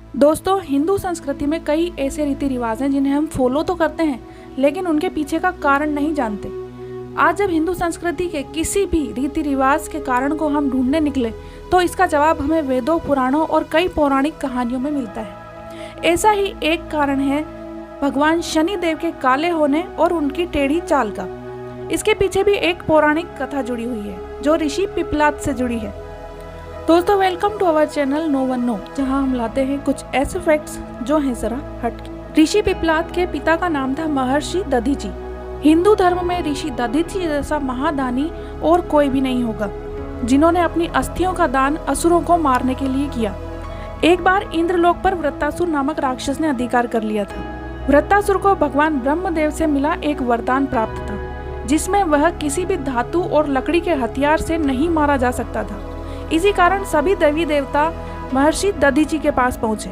दोस्तों, हिंदू संस्कृति में कई ऐसे रीति रिवाज हैं जिन्हें हम फॉलो तो करते हैं, लेकिन उनके पीछे का कारण नहीं जानते। आज जब हिंदू संस्कृति के किसी भी रीति रिवाज के कारण को हम ढूंढने निकले तो इसका जवाब हमें वेदों, पुराणों और कई पौराणिक कहानियों में मिलता है। ऐसा ही एक कारण है भगवान शनि देव के काले होने और उनकी टेढ़ी चाल का। इसके पीछे भी एक पौराणिक कथा जुड़ी हुई है जो ऋषि पिपलाद से जुड़ी है। दोस्तों, welcome to our channel no one no, जहां हम लाते हैं कुछ ऐसे फैक्ट्स जो हैं जरा हटके। ऋषि पिपलाद के पिता का नाम था महर्षि दधीची। हिंदू धर्म में ऋषि दधीची जैसा महादानी और कोई भी नहीं होगा जिन्होंने अपनी अस्थियों का दान असुरों को मारने के लिए किया। एक बार इंद्रलोक पर वृत्तासुर नामक राक्षस ने अधिकार कर लिया था। वृत्तासुर को भगवान ब्रह्मदेव से मिला एक वरदान प्राप्त था जिसमें वह किसी भी धातु और लकड़ी के हथियार से नहीं मारा जा सकता था। इसी कारण सभी देवी देवता महर्षि दधीची के पास पहुंचे,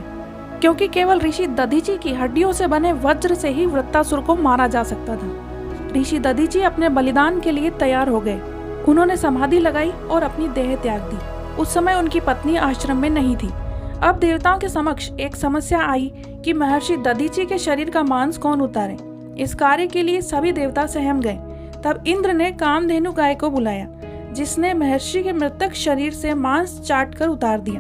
क्योंकि केवल ऋषि दधीची की हड्डियों से बने वज्र से ही वृत्तासुर को मारा जा सकता था। ऋषि दधीची अपने बलिदान के लिए तैयार हो गए। उन्होंने समाधि लगाई और अपनी देह त्याग दी। उस समय उनकी पत्नी आश्रम में नहीं थी। अब देवताओं के समक्ष एक समस्या आई कि महर्षि दधीची के शरीर का मांस कौन उतारे। इस कार्य के लिए सभी देवता सहम गए। तब इंद्र ने कामधेनु गाय को बुलाया, जिसने महर्षि के मृतक शरीर से मांस चाटकर उतार दिया।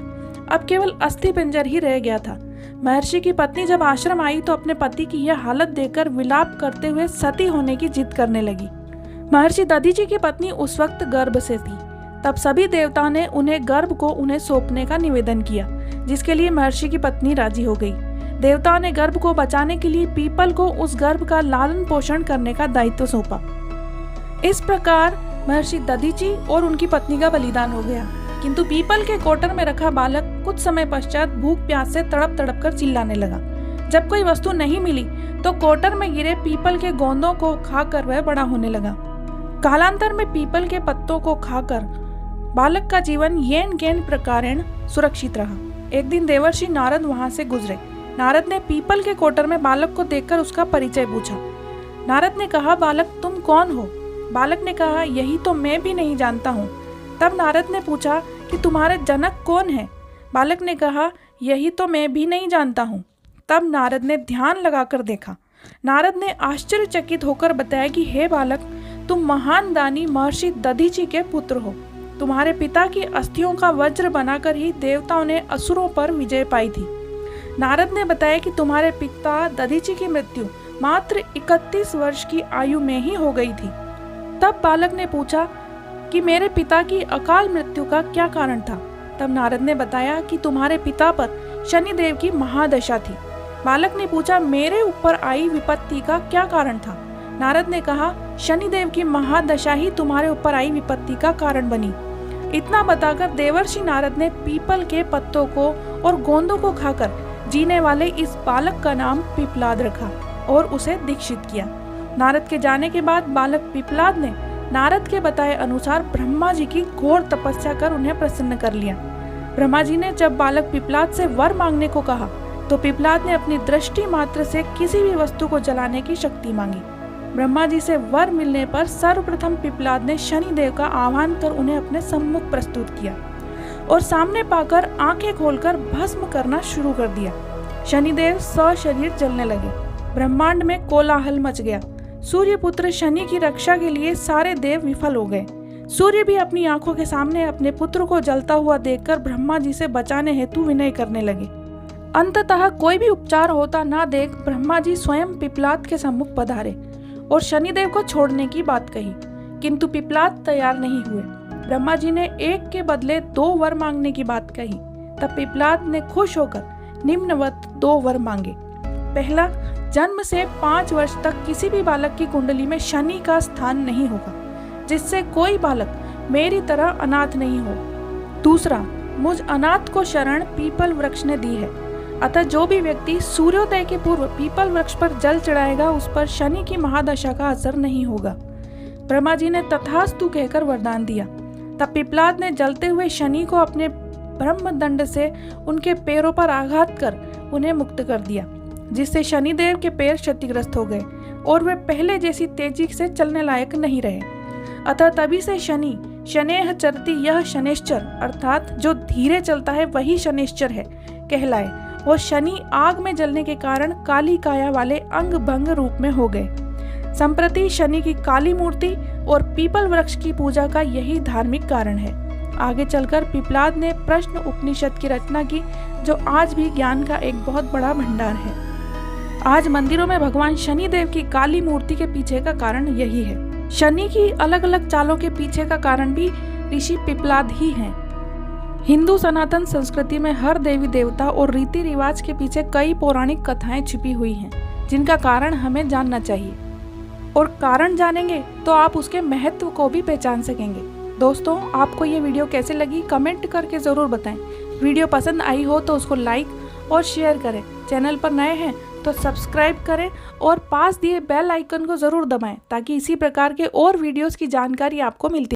अब केवल अस्थि पिंजर ही रह गया था। महर्षि की पत्नी जब आश्रम आई तो अपने पति की यह हालत देखकर विलाप करते हुए सती होने की जिद करने लगी। महर्षि दधीची की पत्नी उस वक्त गर्भ से थी। तब सभी देवताओं ने उन्हें गर्भ को उन्हें सौंपने का निवेदन किया, जिसके लिए महर्षि की पत्नी राजी हो गई। देवताओं ने गर्भ को बचाने के लिए पीपल को उस गर्भ का लालन पोषण करने का दायित्व सौंपा। इस प्रकार महर्षि दधीची और उनकी पत्नी का बलिदान हो गया। किंतु पीपल के कोटर में रखा बालक कुछ समय पश्चात भूख प्यास से तड़प तड़प कर चिल्लाने लगा। जब कोई वस्तु नहीं मिली तो कोटर में गिरे पीपल के गोंदों को खाकर वह बड़ा होने लगा। कालांतर में पीपल के पत्तों को खाकर बालक का जीवन येन केन प्रकारेण सुरक्षित रहा। एक दिन देवर्षि नारद वहां से गुजरे। नारद ने पीपल के कोटर में बालक को देखकर उसका परिचय पूछा। नारद ने कहा, बालक तुम कौन हो? बालक ने कहा, यही तो मैं भी नहीं जानता हूँ। तब नारद ने पूछा कि तुम्हारे जनक कौन है? बालक ने कहा, यही तो मैं भी नहीं जानता हूँ। तब नारद ने ध्यान लगाकर देखा। नारद ने आश्चर्यचकित होकर बताया कि हे बालक, तुम महान दानी महर्षि दधीची के पुत्र हो। तुम्हारे पिता की अस्थियों का वज्र बनाकर ही देवताओं ने असुरों पर विजय पाई थी। नारद ने बताया कि तुम्हारे पिता दधीची की मृत्यु मात्र 31 वर्ष की आयु में ही हो गई थी। तब बालक ने पूछा कि मेरे पिता की अकाल मृत्यु का क्या कारण था? तब नारद ने बताया कि तुम्हारे पिता पर शनिदेव की महादशा थी। बालक ने पूछा, मेरे ऊपर आई विपत्ति का क्या कारण था? नारद ने कहा, शनिदेव की महादशा ही तुम्हारे ऊपर आई विपत्ति का कारण बनी। इतना बताकर देवर्षि नारद ने पीपल के पत्तों को और गोंदों को खाकर जीने वाले इस बालक का नाम पिपलाद रखा और उसे दीक्षित किया। नारद के जाने के बाद बालक पिपलाद ने नारद के बताए अनुसार ब्रह्मा जी की घोर तपस्या कर उन्हें प्रसन्न कर लिया। ब्रह्मा जी ने जब बालक पिपलाद से वर मांगने को कहा तो पिपलाद ने अपनी दृष्टि मात्र से किसी भी वस्तु को जलाने की शक्ति मांगी। ब्रह्मा जी से वर मिलने पर सर्वप्रथम पिपलाद ने शनिदेव का आह्वान कर उन्हें अपने सम्मुख प्रस्तुत किया और सामने पाकर आंखें खोलकर भस्म करना शुरू कर दिया। शनिदेव सशरीर जलने लगे। ब्रह्मांड में कोलाहल मच गया। सूर्यपुत्र शनि की रक्षा के लिए सारे देव विफल हो गए। सूर्य भी अपनी आंखों के सामने अपने पुत्र को जलता हुआ देखकर ब्रह्मा जी से बचाने हेतु विनय करने लगे। अंततः कोई भी उपचार होता ना देख ब्रह्मा जी स्वयं पिपलाद के सम्मुख पधारे और शनिदेव को छोड़ने की बात कही, किंतु पिपलाद तैयार नहीं हुए। ब्रह्मा जी ने एक के बदले 2 वर मांगने की बात कही। तब पिपलाद ने खुश होकर निम्नवत 2 वर मांगे। पहला, जन्म से 5 वर्ष तक किसी भी बालक की कुंडली में शनि का स्थान नहीं होगा, जिससे कोई बालक मेरी तरह अनाथ नहीं हो। दूसरा, मुझ अनाथ को शरण पीपल वृक्ष ने दी है, अतः जो भी व्यक्ति सूर्योदय के पूर्व पीपल वृक्ष पर जल चढ़ाएगा उस पर शनि की महादशा का असर नहीं होगा। ब्रह्मा जी ने तथास्तु कहकर वरदान दिया। तब पिपलाद ने जलते हुए शनि को अपने ब्रह्मदंड से उनके पैरों पर आघात कर उन्हें मुक्त कर दिया, जिससे शनिदेव के पैर क्षतिग्रस्त हो गए और वे पहले जैसी तेजी से चलने लायक नहीं रहे। अतः तभी से शनि शनेह चरती यह शनेश्चर अर्थात जो धीरे चलता है वही शनेश्चर है कहलाए और शनि आग में जलने के कारण काली काया वाले अंग भंग रूप में हो गए। संप्रति शनि की काली मूर्ति और पीपल वृक्ष की पूजा का यही धार्मिक कारण है। आगे चलकर पिप्लाद ने प्रश्न उपनिषद की रचना की, जो आज भी ज्ञान का एक बहुत बड़ा भंडार है। आज मंदिरों में भगवान शनि देव की काली मूर्ति के पीछे का कारण यही है। शनि की अलग अलग चालों के पीछे का कारण भी ऋषि पिप्लाद ही हैं। हिंदू सनातन संस्कृति में हर देवी देवता और रीति रिवाज के पीछे कई पौराणिक कथाएं छिपी हुई हैं, जिनका कारण हमें जानना चाहिए, और कारण जानेंगे तो आप उसके महत्व को भी पहचान सकेंगे। दोस्तों, आपको ये वीडियो कैसे लगी कमेंट करके ज़रूर बताएं। वीडियो पसंद आई हो तो उसको लाइक और शेयर करें। चैनल पर नए हैं तो सब्सक्राइब करें और पास दिए बेल आइकन को ज़रूर दबाएं, ताकि इसी प्रकार के और वीडियोस की जानकारी आपको मिलती